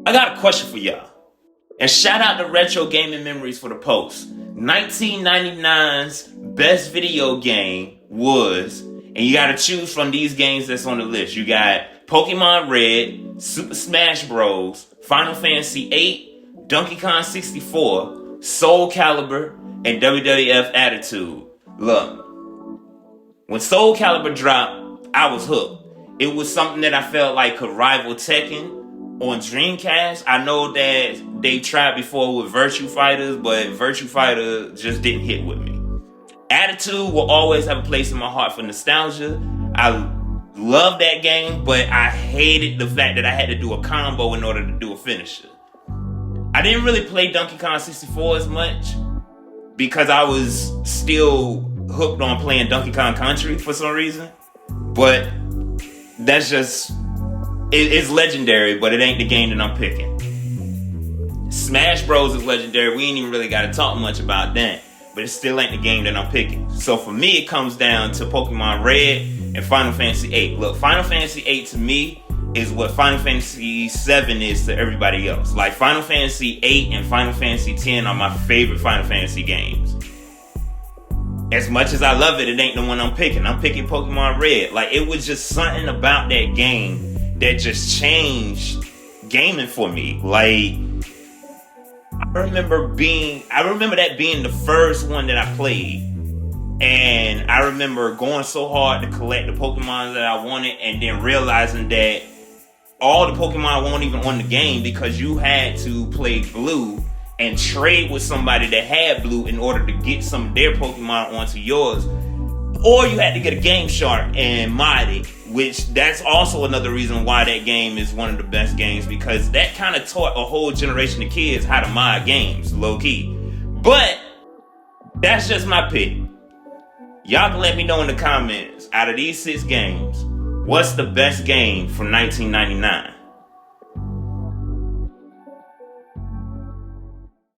I got a question for y'all. And shout out to Retro Gaming Memories for the post. 1999's best video game was, and you gotta choose from these games that's on the list. You got Pokemon Red, Super Smash Bros., Final Fantasy VIII, Donkey Kong 64, Soul Calibur, and WWF Attitude. Look, when Soul Calibur dropped, I was hooked. It was something that I felt like could rival Tekken on Dreamcast. I know that they tried before with Virtua Fighters, but Virtua Fighter just didn't hit with me. Attitude will always have a place in my heart for nostalgia. I love that game, but I hated the fact that I had to do a combo in order to do a finisher. I didn't really play Donkey Kong 64 as much because I was still hooked on playing Donkey Kong Country for some reason. But that's just, it's legendary, but it ain't the game that I'm picking. Smash Bros is legendary. We ain't even really got to talk much about that, but it still ain't the game that I'm picking. So for me, it comes down to Pokemon Red and Final Fantasy VIII. Look, Final Fantasy VIII to me is what Final Fantasy VII is to everybody else. Like, Final Fantasy VIII and Final Fantasy X are my favorite Final Fantasy games. As much as I love it, it ain't the one I'm picking. I'm picking Pokemon Red. Like, it was just something about that game that just changed gaming for me. Like, I remember that being the first one that I played. And I remember going so hard to collect the Pokemon that I wanted, and then realizing that all the Pokemon weren't even on the game because you had to play Blue and trade with somebody that had Blue in order to get some of their Pokemon onto yours. Or you had to get a Game Shark and mod it, which that's also another reason why that game is one of the best games, because that kind of taught a whole generation of kids how to mod games, low key. But that's just my pick. Y'all can let me know in the comments, out of these 6 games, what's the best game from 1999?